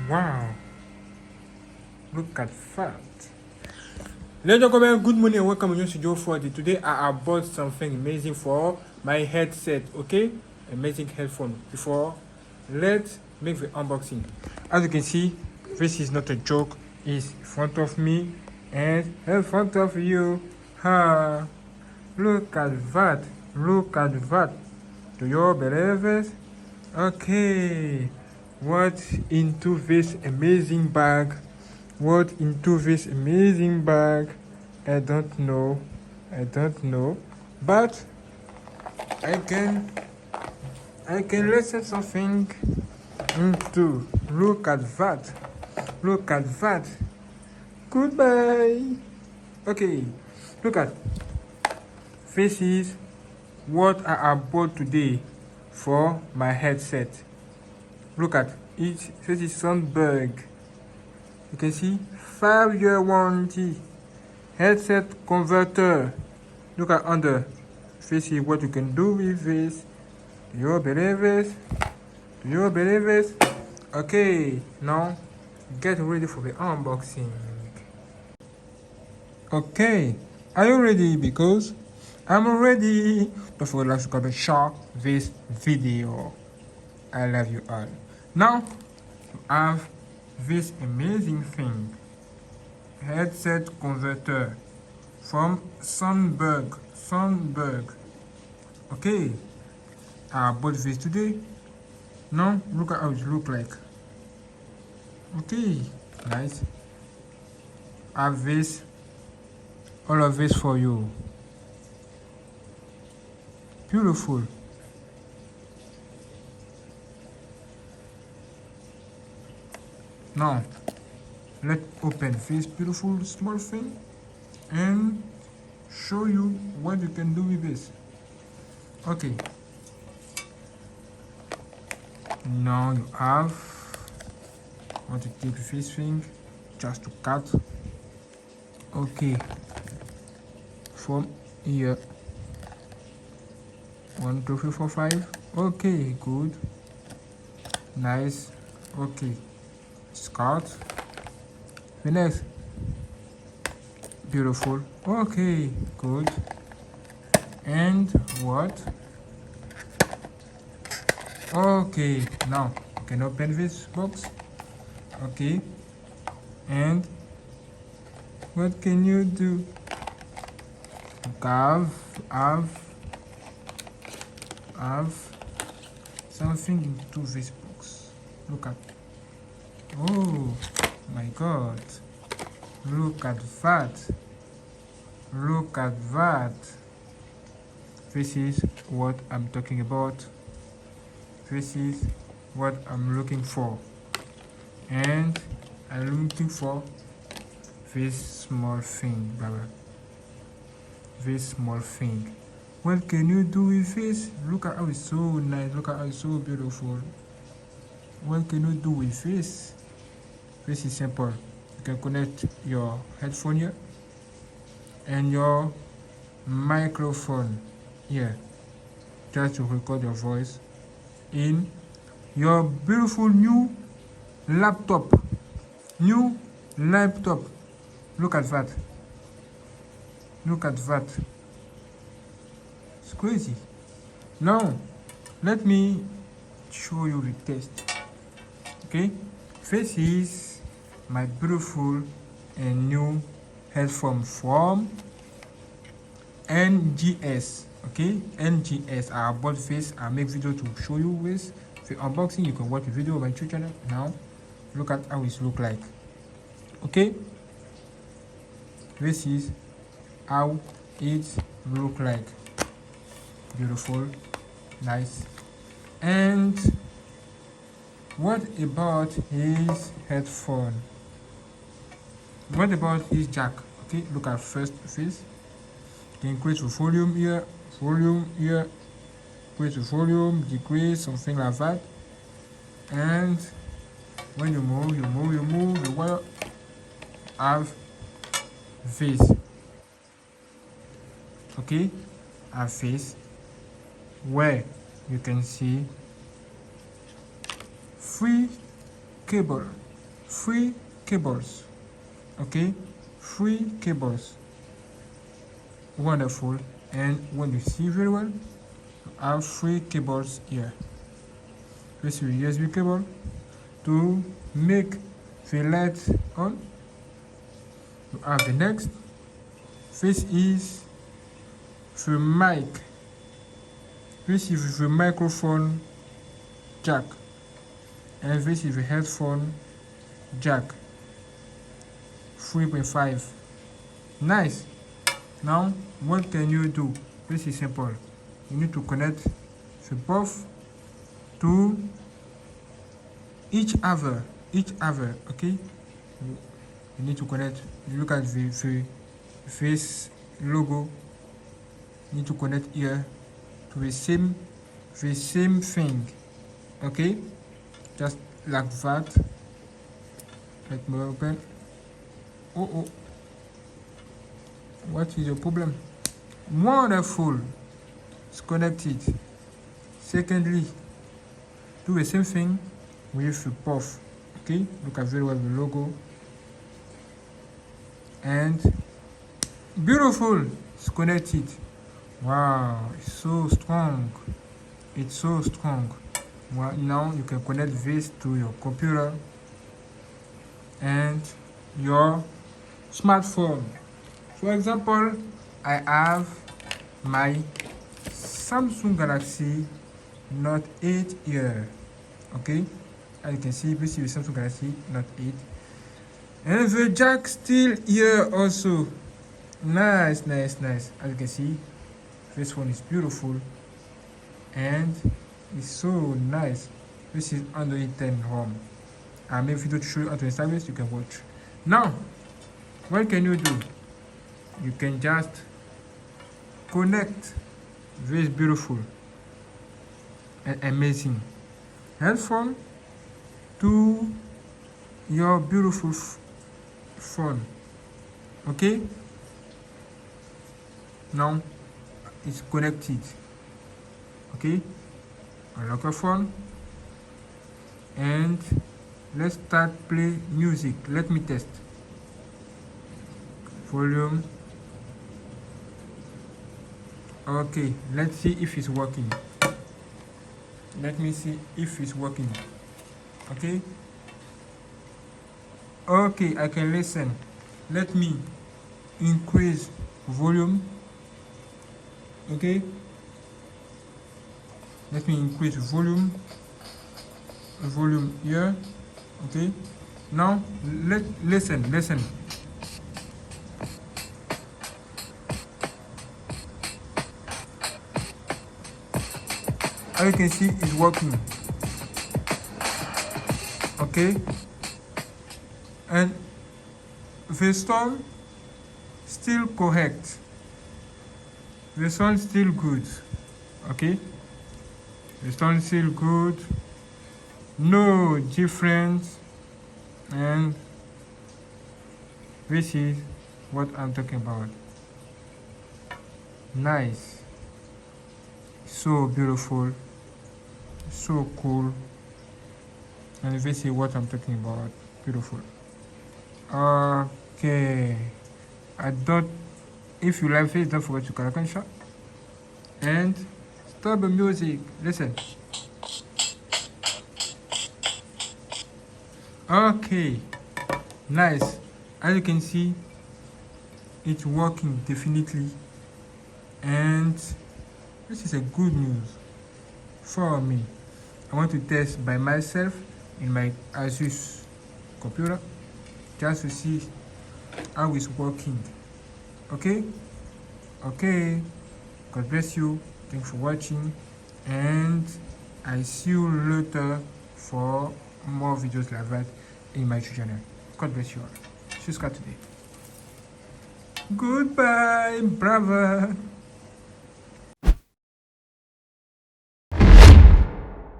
Wow, look at that. Ladies and gentlemen, good morning and welcome to GNANGSTUDIO 40. Today I have bought something amazing for my headset, okay? Amazing headphone. Before, let's make the unboxing. As you can see, this is not a joke. It's in front of me and in front of you. Ha! Look at that. Look at that. Do you believe it? Okay. What into this amazing bag? What into this amazing bag? I don't know. But I can listen something into. Look at that. Look at that. Goodbye. Okay. Look at. This is what I have bought today for my headset. Look at it. This is Sandberg. You can see 5-year warranty. Headset converter. Look at under. This is what you can do with this. Do you believe it? Do you believe it? Okay, now get ready for the unboxing. Okay, are you ready? Because I'm ready. Don't forget to comment, share this video. I love you all. Now you have this amazing thing, headset converter from Sandberg. Okay, I bought this today. Now look at how it look like. Okay, nice. I have this, all of this for you. Beautiful. Now let's open this beautiful small thing and show you what you can do with this. Okay, now you have want to take this thing just to cut. Okay, from here 1 2 3 4 5. Okay, good, nice. Okay, cut. The next, beautiful. Okay, good. And what? Okay, now you can open this box. Okay, and what can you do? Have something into this box. Look at. Oh my God, look at that. Look at that. This is what I'm talking about. This is what I'm looking for. And I'm looking for this small thing, Baba. This small thing. What can you do with this? Look at how it's so nice. Look at how it's so beautiful. What can you do with this? This is simple. You can connect your headphone here and your microphone here just to record your voice in your beautiful new laptop. Look at that. Look at that. It's crazy. Now let me show you the test. Okay, this is my beautiful and new headphone from NGS. Okay, NGS. I bought this. I make video to show you with the unboxing. You can watch the video on my YouTube channel. Now look at how it look like. Okay, this is how it look like. Beautiful, nice. And what about his headphone? What about his jack? Okay, look at first this. You can increase the volume here, increase the volume, decrease, something like that. And when you move, you will have this. Okay, have this where you can see 3 cable. 3 cables. Okay, 3 cables. Wonderful. And when you see very well, you have 3 cables here. This is USB cable to make the light on. You have the next. This is the mic. This is the microphone jack, and this is the headphone jack. 3.5. Nice. Now what can you do? This is simple. You need to connect the both to each other. Okay, you need to connect. You look at the face logo. You need to connect here to the same thing. Okay, just like that. Let me open. Oh, what is your problem? Wonderful. It's connected. Secondly, do the same thing with the puff. Okay, look at very well the logo. And beautiful. It's connected. Wow, it's so strong. It's so strong. Well, now you can connect this to your computer and your smartphone. For example, I have my Samsung Galaxy Note 8 here. Okay, as you can see, this is the Samsung Galaxy Note 8, and the jack still here also. Nice. As you can see, this one is beautiful and it's so nice. This is Android 10 ROM. I made a video to show you how to install this. You can watch. Now, what can you do? You can just connect this beautiful and amazing headphone to your beautiful phone. Okay, now it's connected. Okay, unlock your phone and let's start play music. Let me test volume. Okay, let's see if it's working. Let me see if it's working. Okay, I can listen. Let me increase volume. Okay, let me increase volume here. Okay, now listen. As you can see, it's working. Okay, and the sound still correct. The sound still good. Okay, the sound still good. No difference, and this is what I'm talking about. Nice, so beautiful, so cool, and this is what I'm talking about. Beautiful. Okay, if you like this, don't forget to click on share and stop the music. Listen. Okay, nice. As you can see, it's working definitely, and this is a good news for me. I want to test by myself in my Asus computer just to see how it's working. Okay, God bless you. Thanks for watching, and I see you later for more videos like that in my channel. God bless you all. Subscribe today. Goodbye, brother.